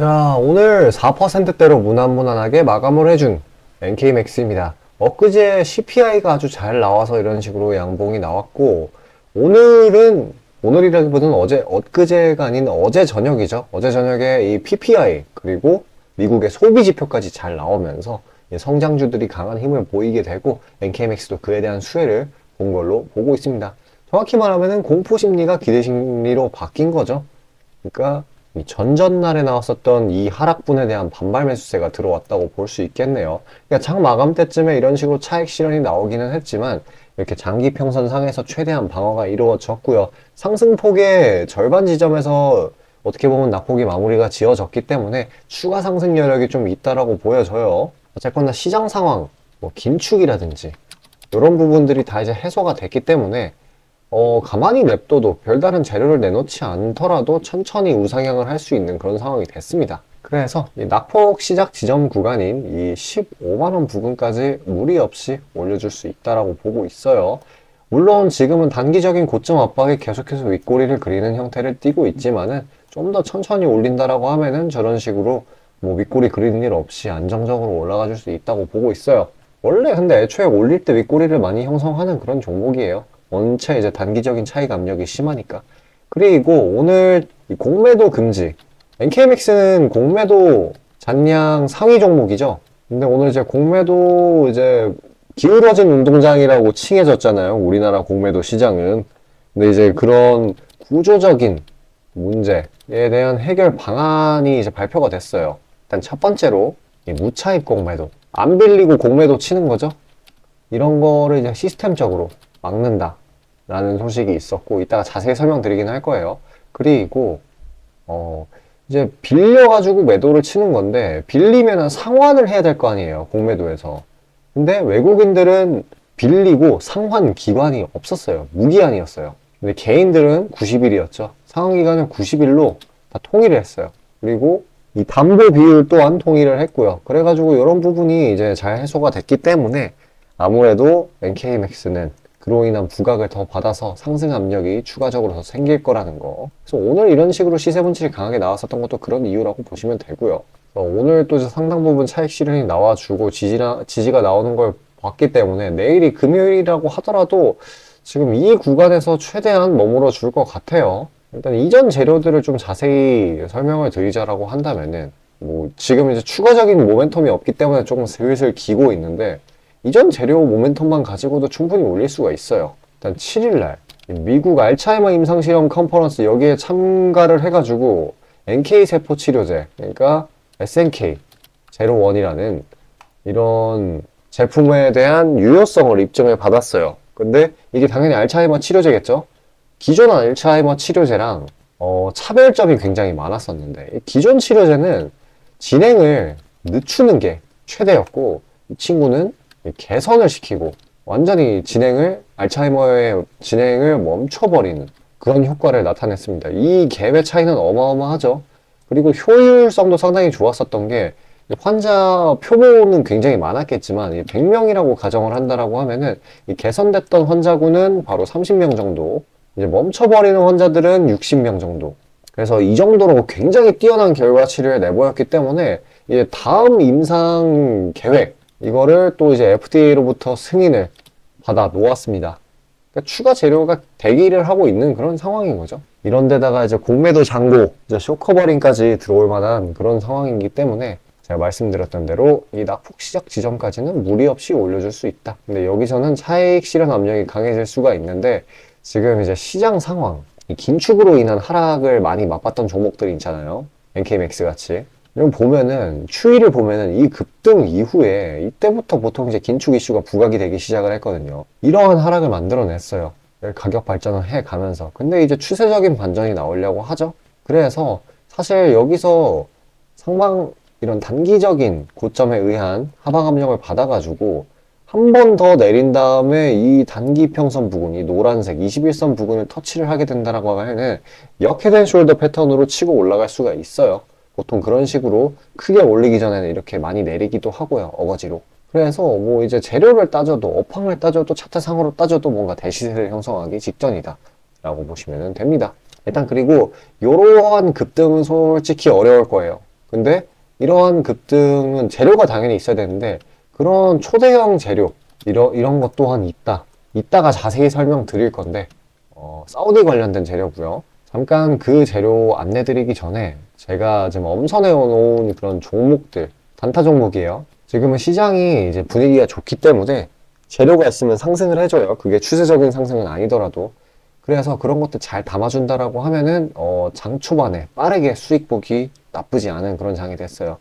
자, 오늘 4%대로 무난무난하게 마감을 해준 NK맥스입니다. 엊그제 CPI가 아주 잘 나와서 이런 식으로 양봉이 나왔고, 오늘이라기보다는 엊그제가 아닌 어제 저녁이죠. 어제 저녁에 이 PPI, 그리고 미국의 소비 지표까지 잘 나오면서 성장주들이 강한 힘을 보이게 되고, NK맥스도 그에 대한 수혜를 본 걸로 보고 있습니다. 정확히 말하면 공포심리가 기대심리로 바뀐 거죠. 그러니까 이 전전날에 나왔었던 이 하락분에 대한 반발 매수세가 들어왔다고 볼 수 있겠네요. 그러니까 장 마감 때쯤에 이런 식으로 차익 실현이 나오기는 했지만 이렇게 장기 평선 상에서 최대한 방어가 이루어졌고요. 상승폭의 절반 지점에서 어떻게 보면 낙폭이 마무리가 지어졌기 때문에 추가 상승 여력이 좀 있다라고 보여져요. 어쨌거나 시장 상황, 뭐 긴축이라든지 이런 부분들이 다 이제 해소가 됐기 때문에 가만히 냅둬도 별다른 재료를 내놓지 않더라도 천천히 우상향을 할 수 있는 그런 상황이 됐습니다. 그래서 이 낙폭 시작 지점 구간인 이 15만원 부근까지 무리 없이 올려줄 수 있다라고 보고 있어요. 물론 지금은 단기적인 고점 압박이 계속해서 윗꼬리를 그리는 형태를 띠고 있지만은 좀 더 천천히 올린다라고 하면은 저런 식으로 뭐 윗꼬리 그리는 일 없이 안정적으로 올라가 줄 수 있다고 보고 있어요. 원래 근데 애초에 올릴 때 윗꼬리를 많이 형성하는 그런 종목이에요. 원체 이제 단기적인 차익 압력이 심하니까. 그리고 오늘 공매도 금지. NK맥스는 공매도 잔량 상위 종목이죠. 근데 오늘 이제 공매도 이제 기울어진 운동장이라고 칭해졌잖아요. 우리나라 공매도 시장은. 근데 이제 그런 구조적인 문제에 대한 해결 방안이 이제 발표가 됐어요. 일단 첫 번째로 이 무차입 공매도. 안 빌리고 공매도 치는 거죠. 이런 거를 이제 시스템적으로 막는다 라는 소식이 있었고, 이따가 자세히 설명드리긴 할 거예요. 그리고 이제 빌려가지고 매도를 치는 건데, 빌리면 상환을 해야 될 거 아니에요, 공매도에서. 근데 외국인들은 빌리고 상환 기간이 없었어요. 무기한이었어요. 근데 개인들은 90일이었죠. 상환 기간은 90일로 다 통일을 했어요. 그리고 이 담보 비율 또한 통일을 했고요. 그래가지고 이런 부분이 이제 잘 해소가 됐기 때문에 아무래도 NK맥스는 그로 인한 부각을 더 받아서 상승 압력이 추가적으로 더 생길 거라는 거. 그래서 오늘 이런 식으로 시세 분출이 강하게 나왔었던 것도 그런 이유라고 보시면 되고요. 오늘 또 상당 부분 차익 실현이 나와주고 지지가 나오는 걸 봤기 때문에 내일이 금요일이라고 하더라도 지금 이 구간에서 최대한 머물러 줄 것 같아요. 일단 이전 재료들을 좀 자세히 설명을 드리자라고 한다면은 뭐 지금 이제 추가적인 모멘텀이 없기 때문에 조금 슬슬 기고 있는데, 이전 재료 모멘텀만 가지고도 충분히 올릴 수가 있어요. 일단 7일날 미국 알츠하이머 임상실험 컨퍼런스 여기에 참가를 해가지고 NK세포치료제, 그러니까 SNK 제로원이라는 이런 제품에 대한 유효성을 입증을 받았어요. 근데 이게 당연히 알츠하이머 치료제겠죠? 기존 알츠하이머 치료제랑 차별점이 굉장히 많았었는데, 기존 치료제는 진행을 늦추는 게 최대였고, 이 친구는 개선을 시키고 완전히 알츠하이머의 진행을 멈춰버리는 그런 효과를 나타냈습니다. 이 갭의 차이는 어마어마하죠. 그리고 효율성도 상당히 좋았었던 게, 환자 표본은 굉장히 많았겠지만 100명이라고 가정을 한다라고 하면은 이 개선됐던 환자군은 바로 30명 정도, 이제 멈춰버리는 환자들은 60명 정도. 그래서 이 정도로 굉장히 뛰어난 결과치를 내보였기 때문에 이제 다음 임상 계획, 이거를 또 이제 FDA로부터 승인을 받아 놓았습니다. 그러니까 추가 재료가 대기를 하고 있는 그런 상황인 거죠. 이런 데다가 이제 공매도 잔고, 이제 쇼커버링까지 들어올 만한 그런 상황이기 때문에 제가 말씀드렸던 대로 이 낙폭 시작 지점까지는 무리 없이 올려줄 수 있다. 근데 여기서는 차익 실현 압력이 강해질 수가 있는데, 지금 이제 시장 상황, 이 긴축으로 인한 하락을 많이 맛봤던 종목들이 있잖아요. NK맥스 같이. 이런 보면은 추이를 보면은 이 급등 이후에 이때부터 보통 이제 긴축 이슈가 부각이 되기 시작을 했거든요. 이러한 하락을 만들어냈어요. 가격 발전을 해 가면서. 근데 이제 추세적인 반전이 나오려고 하죠. 그래서 사실 여기서 이런 단기적인 고점에 의한 하방 압력을 받아가지고 한 번 더 내린 다음에 이 단기 평선 부분, 이 노란색 21선 부분을 터치를 하게 된다라고 하면은 역헤드앤 숄더 패턴으로 치고 올라갈 수가 있어요. 보통 그런 식으로 크게 올리기 전에는 이렇게 많이 내리기도 하고요, 어거지로. 그래서 뭐 이제 재료를 따져도, 업황을 따져도, 차트상으로 따져도 뭔가 대시세를 형성하기 직전이다 라고 보시면 됩니다. 일단 그리고 이러한 급등은 솔직히 어려울 거예요. 근데 이러한 급등은 재료가 당연히 있어야 되는데 그런 초대형 재료 이런 것 또한 이따가 자세히 설명드릴 건데 사우디 관련된 재료고요. 잠깐 그 재료 안내드리기 전에 제가 지금 엄선해 놓은 그런 종목들 단타 종목이에요. 지금은 시장이 이제 분위기가 좋기 때문에 재료가 있으면 상승을 해줘요. 그게 추세적인 상승은 아니더라도. 그래서 그런 것들 잘 담아준다라고 하면은 장 초반에 빠르게 수익 보기 나쁘지 않은 그런 장이 됐어요.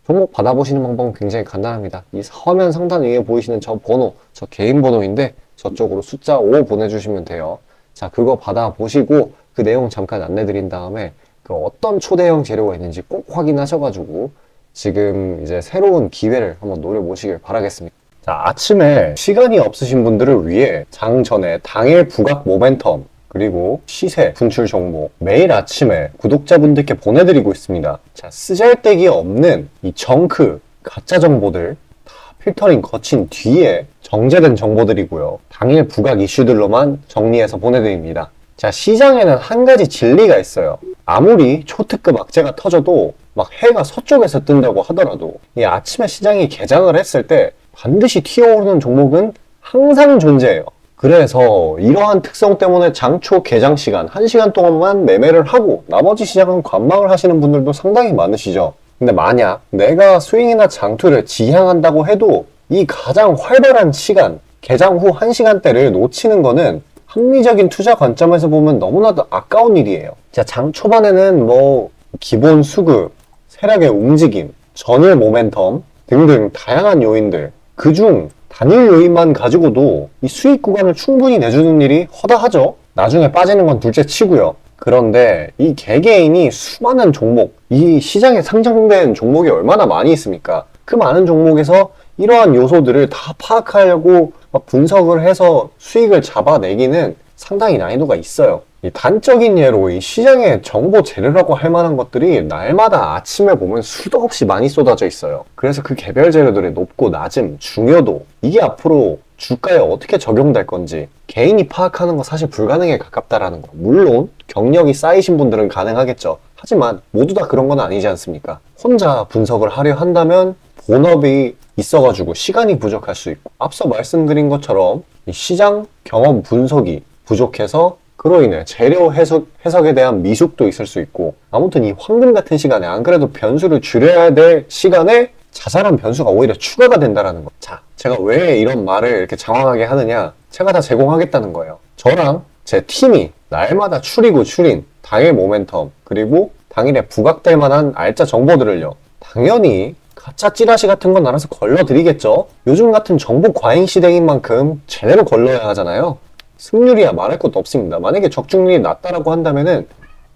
종목 받아보시는 방법은 굉장히 간단합니다. 이 화면 상단 위에 보이시는 저 번호, 저 개인 번호인데 저쪽으로 숫자 5 보내주시면 돼요. 자, 그거 받아보시고 그 내용 잠깐 안내드린 다음에 그 어떤 초대형 재료가 있는지 꼭 확인하셔가지고 지금 이제 새로운 기회를 한번 노려보시길 바라겠습니다. 자, 아침에 시간이 없으신 분들을 위해 장 전에 당일 부각 모멘텀 그리고 시세 분출 종목 매일 아침에 구독자분들께 보내드리고 있습니다. 자, 쓰잘데기 없는 이 정크 가짜 정보들 다 필터링 거친 뒤에 정제된 정보들이고요. 당일 부각 이슈들로만 정리해서 보내드립니다. 자, 시장에는 한 가지 진리가 있어요. 아무리 초특급 악재가 터져도 막 해가 서쪽에서 뜬다고 하더라도 이 아침에 시장이 개장을 했을 때 반드시 튀어오르는 종목은 항상 존재해요. 그래서 이러한 특성 때문에 장초 개장 시간 1시간 동안만 매매를 하고 나머지 시장은 관망을 하시는 분들도 상당히 많으시죠. 근데 만약 내가 스윙이나 장투를 지향한다고 해도 이 가장 활발한 시간, 개장 후 1시간대를 놓치는 거는 합리적인 투자 관점에서 보면 너무나도 아까운 일이에요. 자, 장 초반에는 뭐 기본 수급, 세력의 움직임, 전일 모멘텀 등등 다양한 요인들 그중 단일 요인만 가지고도 이 수익 구간을 충분히 내주는 일이 허다하죠. 나중에 빠지는 건 둘째 치고요. 그런데 이 개개인이 수많은 종목, 이 시장에 상장된 종목이 얼마나 많이 있습니까? 그 많은 종목에서 이러한 요소들을 다 파악하려고 분석을 해서 수익을 잡아내기는 상당히 난이도가 있어요. 이 단적인 예로 이 시장의 정보 재료라고 할 만한 것들이 날마다 아침에 보면 수도 없이 많이 쏟아져 있어요. 그래서 그 개별 재료들의 높고 낮음, 중요도 이게 앞으로 주가에 어떻게 적용될 건지 개인이 파악하는 거 사실 불가능에 가깝다라는 거. 물론 경력이 쌓이신 분들은 가능하겠죠. 하지만 모두 다 그런 건 아니지 않습니까? 혼자 분석을 하려 한다면 본업이 있어가지고 시간이 부족할 수 있고 앞서 말씀드린 것처럼 이 시장 경험 분석이 부족해서 그로 인해 재료 해석에 대한 미숙도 있을 수 있고 아무튼 이 황금 같은 시간에 안 그래도 변수를 줄여야 될 시간에 자잘한 변수가 오히려 추가가 된다는 거. 자, 제가 왜 이런 말을 이렇게 장황하게 하느냐? 제가 다 제공하겠다는 거예요. 저랑 제 팀이 날마다 추린 당일 모멘텀 그리고 당일에 부각될 만한 알짜 정보들을요. 당연히 가짜 찌라시 같은 건 알아서 걸러드리겠죠. 요즘 같은 정보 과잉 시대인 만큼 제대로 걸러야 하잖아요. 승률이야 말할 것도 없습니다. 만약에 적중률이 낮다라고 한다면은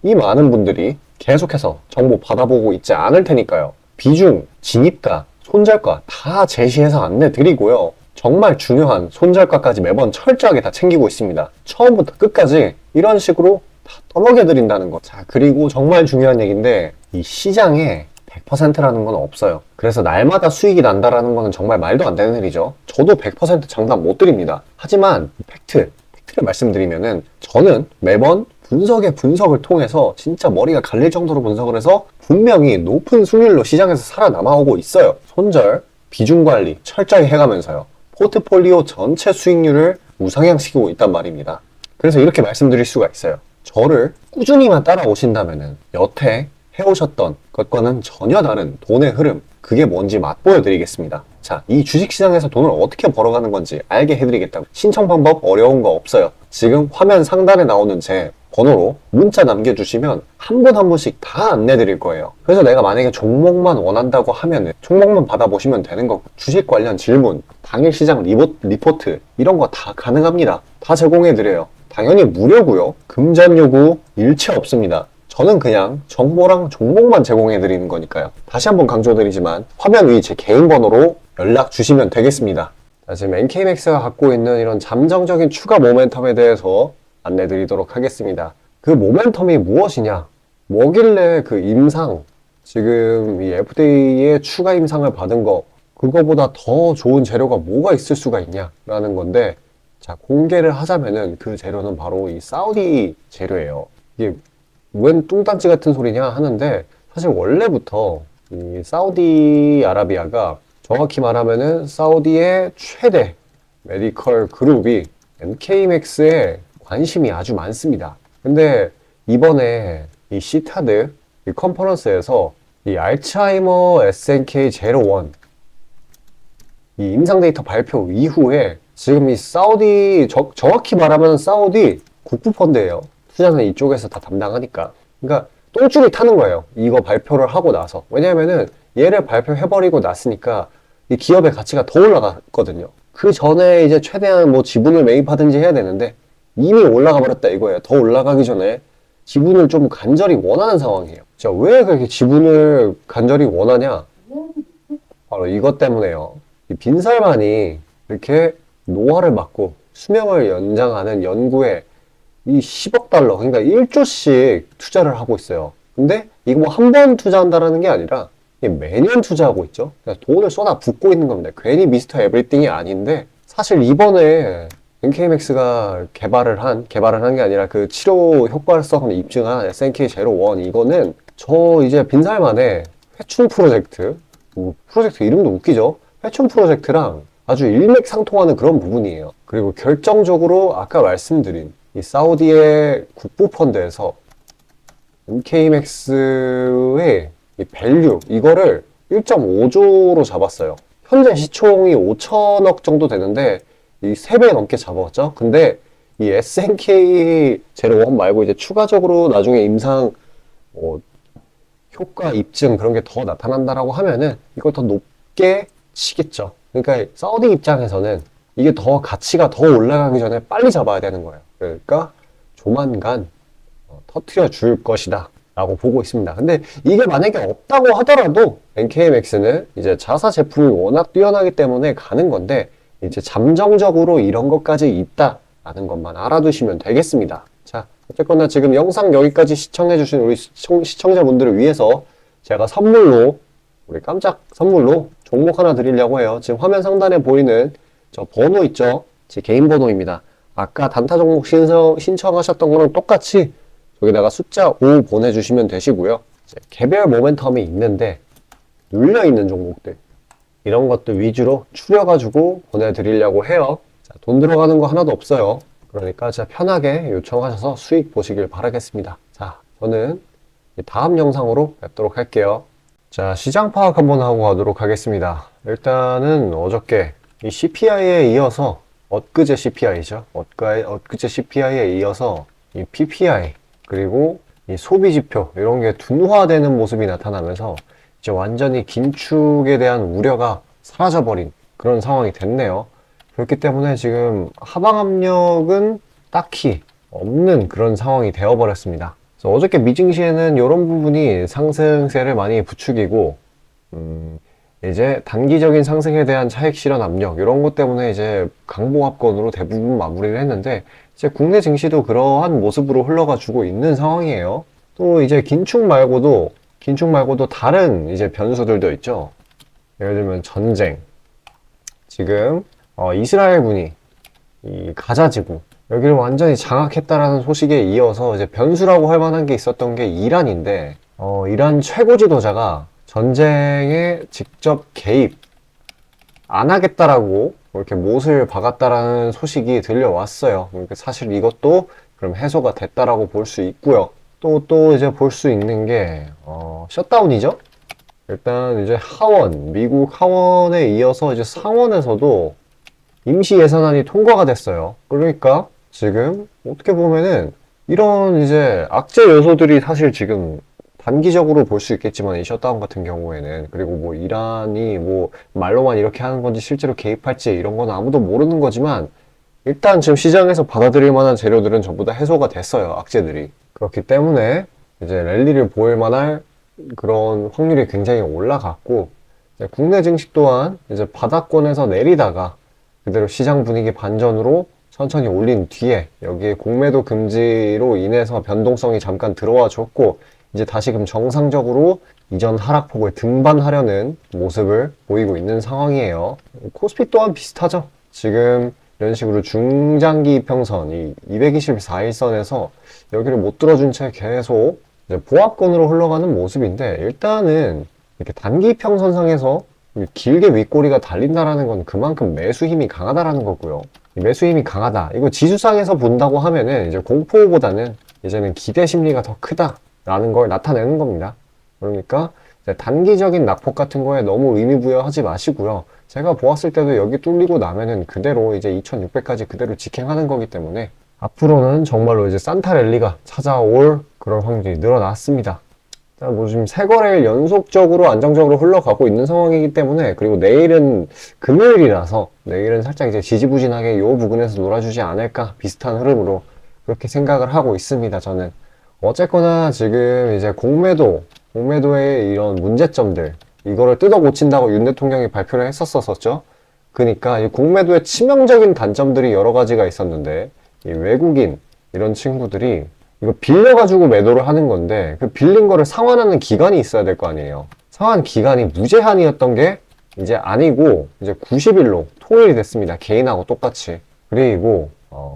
이 많은 분들이 계속해서 정보 받아보고 있지 않을 테니까요. 비중, 진입가, 손절가 다 제시해서 안내 드리고요. 정말 중요한 손절가까지 매번 철저하게 다 챙기고 있습니다. 처음부터 끝까지 이런 식으로 다 떠먹여 드린다는 거. 자, 그리고 정말 중요한 얘기인데 이 시장에 100%라는 건 없어요. 그래서 날마다 수익이 난다라는 거는 정말 말도 안 되는 일이죠. 저도 100% 장담 못 드립니다. 하지만 팩트를 말씀드리면은 저는 매번 분석을 통해서 진짜 머리가 갈릴 정도로 분석을 해서 분명히 높은 수익률로 시장에서 살아남아오고 있어요. 손절, 비중 관리 철저히 해가면서요. 포트폴리오 전체 수익률을 우상향시키고 있단 말입니다. 그래서 이렇게 말씀드릴 수가 있어요. 저를 꾸준히만 따라오신다면은 여태 해오셨던 것과는 전혀 다른 돈의 흐름 그게 뭔지 맛보여 드리겠습니다. 자, 이 주식시장에서 돈을 어떻게 벌어가는 건지 알게 해드리겠다고. 신청 방법 어려운 거 없어요. 지금 화면 상단에 나오는 제 번호로 문자 남겨주시면 한 분 한 분씩 다 안내드릴 거예요. 그래서 내가 만약에 종목만 원한다고 하면은 종목만 받아보시면 되는 거고 주식 관련 질문, 당일 시장 리포트 이런 거 다 가능합니다. 다 제공해드려요. 당연히 무료고요. 금전 요구 일체 없습니다. 저는 그냥 정보랑 종목만 제공해드리는 거니까요. 다시 한번 강조드리지만 화면 위 제 개인 번호로 연락 주시면 되겠습니다. 자, 지금 NK맥스가 갖고 있는 이런 잠정적인 추가 모멘텀에 대해서 안내드리도록 하겠습니다. 그 모멘텀이 무엇이냐? 뭐길래 그 임상, 지금 이 FDA의 추가 임상을 받은 거 그거보다 더 좋은 재료가 뭐가 있을 수가 있냐라는 건데 자, 공개를 하자면은 그 재료는 바로 이 사우디 재료예요. 이게 웬 뚱딴지 같은 소리냐 하는데 사실 원래부터 이 사우디아라비아가 정확히 말하면은 사우디의 최대 메디컬 그룹이 MK맥스에 관심이 아주 많습니다. 근데 이번에 이 시타드 이 컨퍼런스에서 이 알츠하이머 SNK01 이 임상 데이터 발표 이후에 지금 이 사우디 정확히 말하면 사우디 국부펀드예요. 투자는 이쪽에서 다 담당하니까. 그러니까 똥줄이 타는 거예요. 이거 발표를 하고 나서. 왜냐면은 얘를 발표해버리고 났으니까 이 기업의 가치가 더 올라갔거든요. 그 전에 이제 최대한 뭐 지분을 매입하든지 해야 되는데 이미 올라가 버렸다 이거예요. 더 올라가기 전에 지분을 좀 간절히 원하는 상황이에요. 자, 왜 그렇게 지분을 간절히 원하냐? 바로 이것 때문에요. 이 빈살만이 이렇게 노화를 막고 수명을 연장하는 연구에 이 10억 달러, 그러니까 1조씩 투자를 하고 있어요. 근데 이거 뭐 한 번 투자한다라는 게 아니라 매년 투자하고 있죠. 그러니까 돈을 쏟아 붓고 있는 겁니다. 괜히 미스터 에브리띵이 아닌데 사실 이번에 NK맥스가 개발을 한 게 아니라 그 치료 효과성을 입증한 SNK01 이거는 저 이제 빈살만의 회춘 프로젝트 프로젝트 이름도 웃기죠. 회춘 프로젝트랑 아주 일맥상통하는 그런 부분이에요. 그리고 결정적으로 아까 말씀드린 이 사우디의 국부펀드에서 MK맥스의 이 밸류 이거를 1.5조로 잡았어요. 현재 시총이 5천억 정도 되는데 이 3배 넘게 잡았죠. 근데 이 SNK01 말고 이제 추가적으로 나중에 임상 효과 입증 그런 게 더 나타난다라고 하면은 이걸 더 높게 치겠죠. 그러니까 사우디 입장에서는 이게 더 가치가 더 올라가기 전에 빨리 잡아야 되는 거예요. 그러니까 조만간 터트려 줄 것이다 라고 보고 있습니다. 근데 이게 만약에 없다고 하더라도 NK맥스는 이제 자사 제품이 워낙 뛰어나기 때문에 가는 건데 이제 잠정적으로 이런 것까지 있다라는 것만 알아두시면 되겠습니다. 자, 어쨌거나 지금 영상 여기까지 시청해주신 우리 시청자분들을 위해서 제가 선물로 우리 깜짝 선물로 종목 하나 드리려고 해요. 지금 화면 상단에 보이는 저 번호 있죠? 제 개인 번호입니다. 아까 단타 종목 신청하셨던 거랑 똑같이 여기다가 숫자 5 보내주시면 되시고요. 개별 모멘텀이 있는데 눌려있는 종목들 이런 것들 위주로 추려가지고 보내드리려고 해요. 자, 돈 들어가는 거 하나도 없어요. 그러니까 진짜 편하게 요청하셔서 수익 보시길 바라겠습니다. 자, 저는 다음 영상으로 뵙도록 할게요. 자, 시장 파악 한번 하고 가도록 하겠습니다. 일단은 어저께 이 CPI에 이어서 엊그제 CPI죠. 엊그제 CPI에 이어서 이 PPI 그리고 이 소비 지표 이런 게 둔화되는 모습이 나타나면서 이제 완전히 긴축에 대한 우려가 사라져버린 그런 상황이 됐네요. 그렇기 때문에 지금 하방 압력은 딱히 없는 그런 상황이 되어버렸습니다. 그래서 어저께 미증시에는 이런 부분이 상승세를 많이 부추기고 이제 단기적인 상승에 대한 차익 실현 압력 이런 것 때문에 이제 강보합권으로 대부분 마무리를 했는데 이제 국내 증시도 그러한 모습으로 흘러가지고 있는 상황이에요. 또 이제 긴축 말고도 다른 이제 변수들도 있죠. 예를 들면 전쟁. 지금 이스라엘군이 이 가자지구 여기를 완전히 장악했다라는 소식에 이어서 이제 변수라고 할 만한 게 있었던 게 이란인데 이란 최고 지도자가 전쟁에 직접 개입 안 하겠다라고 이렇게 못을 박았다라는 소식이 들려왔어요. 그러니까 사실 이것도 그럼 해소가 됐다라고 볼 수 있고요. 또 이제 볼 수 있는 게 셧다운이죠. 일단 이제 하원, 미국 하원에 이어서 이제 상원에서도 임시 예산안이 통과가 됐어요. 그러니까 지금 어떻게 보면은 이런 이제 악재 요소들이 사실 지금 단기적으로 볼 수 있겠지만 이 셧다운 같은 경우에는 그리고 뭐 이란이 뭐 말로만 이렇게 하는 건지 실제로 개입할지 이런 건 아무도 모르는 거지만 일단 지금 시장에서 받아들일 만한 재료들은 전부 다 해소가 됐어요. 악재들이. 그렇기 때문에 이제 랠리를 보일 만할 그런 확률이 굉장히 올라갔고 국내 증시 또한 이제 바닥권에서 내리다가 그대로 시장 분위기 반전으로 천천히 올린 뒤에 여기에 공매도 금지로 인해서 변동성이 잠깐 들어와 줬고 이제 다시금 정상적으로 이전 하락폭을 등반하려는 모습을 보이고 있는 상황이에요. 코스피 또한 비슷하죠. 지금 이런 식으로 중장기 이평선, 이 224일선에서 여기를 못 들어준 채 계속 이제 보합권으로 흘러가는 모습인데 일단은 이렇게 단기 평선상에서 길게 윗꼬리가 달린다라는 건 그만큼 매수 힘이 강하다라는 거고요. 이 매수 힘이 강하다. 이거 지수상에서 본다고 하면은 이제 공포보다는 이제는 기대 심리가 더 크다라는 걸 나타내는 겁니다. 그러니까 이제 단기적인 낙폭 같은 거에 너무 의미 부여하지 마시고요. 제가 보았을 때도 여기 뚫리고 나면은 그대로 이제 2600까지 그대로 직행하는 거기 때문에 앞으로는 정말로 이제 산타 랠리가 찾아올 그런 확률이 늘어났습니다. 자, 뭐 지금 세 거래일 연속적으로 안정적으로 흘러가고 있는 상황이기 때문에, 그리고 내일은 금요일이라서 내일은 살짝 이제 지지부진하게 요 부근에서 놀아주지 않을까 비슷한 흐름으로 그렇게 생각을 하고 있습니다. 저는 어쨌거나 지금 이제 공매도의 이런 문제점들, 이거를 뜯어 고친다고 윤 대통령이 발표를 했었었죠. 그러니까 이 공매도의 치명적인 단점들이 여러 가지가 있었는데, 이 외국인 이런 친구들이 이거 빌려가지고 매도를 하는 건데, 그 빌린 거를 상환하는 기간이 있어야 될 거 아니에요. 상환 기간이 무제한이었던 게 이제 아니고 이제 90일로 통일이 됐습니다. 개인하고 똑같이. 그리고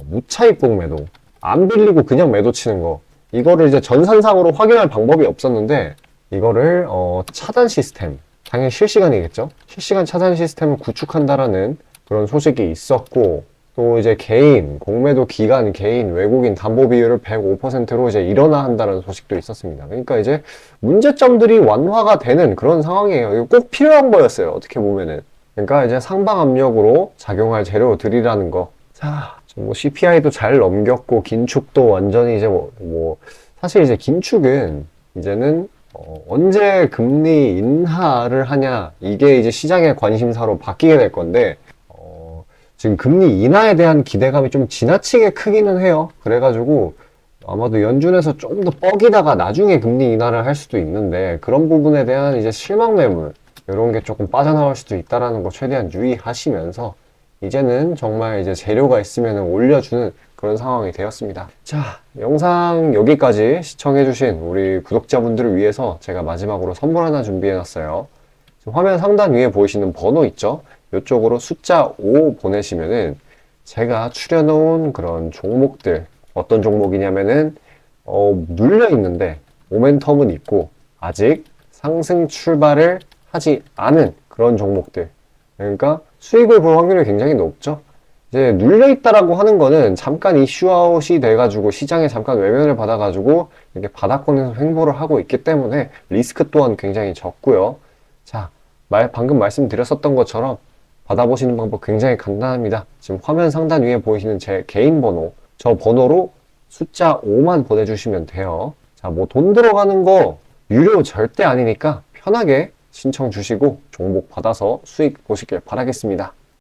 무차입국 매도, 안 빌리고 그냥 매도 치는 거, 이거를 이제 전산상으로 확인할 방법이 없었는데, 이거를 차단 시스템, 당연히 실시간이겠죠. 실시간 차단 시스템을 구축한다라는 그런 소식이 있었고, 또 이제 공매도 기간 개인 외국인 담보 비율을 105%로 이제 일원화 한다는 소식도 있었습니다. 그러니까 이제 문제점들이 완화가 되는 그런 상황이에요. 이거 꼭 필요한 거였어요. 어떻게 보면은. 그러니까 이제 상방 압력으로 작용할 재료들이라는 거. 자, 뭐 CPI도 잘 넘겼고, 긴축도 완전히 이제 사실 이제 긴축은 이제는 언제 금리 인하를 하냐, 이게 이제 시장의 관심사로 바뀌게 될 건데, 지금 금리 인하에 대한 기대감이 좀 지나치게 크기는 해요. 그래가지고 아마도 연준에서 좀 더 뻐기다가 나중에 금리 인하를 할 수도 있는데, 그런 부분에 대한 이제 실망 매물, 이런 게 조금 빠져나올 수도 있다라는 거 최대한 유의하시면서, 이제는 정말 이제 재료가 있으면 올려주는 그런 상황이 되었습니다. 자, 영상 여기까지 시청해주신 우리 구독자분들을 위해서 제가 마지막으로 선물 하나 준비해놨어요. 화면 상단 위에 보이시는 번호 있죠? 이쪽으로 숫자 5 보내시면은 제가 추려놓은 그런 종목들, 어떤 종목이냐면은 눌려 있는데 모멘텀은 있고 아직 상승 출발을 하지 않은 그런 종목들, 그러니까 수익을 볼 확률이 굉장히 높죠. 이제 눌려 있다라고 하는 거는 잠깐 이슈아웃이 돼가지고 시장에 잠깐 외면을 받아가지고 이렇게 바닥권에서 횡보를 하고 있기 때문에 리스크 또한 굉장히 적고요. 자, 방금 말씀드렸었던 것처럼 받아보시는 방법 굉장히 간단합니다. 지금 화면 상단 위에 보이시는 제 개인 번호, 저 번호로 숫자 5만 보내주시면 돼요. 자, 뭐 돈 들어가는 거 유료 절대 아니니까 편하게 신청 주시고 종목 받아서 수익 보시길 바라겠습니다.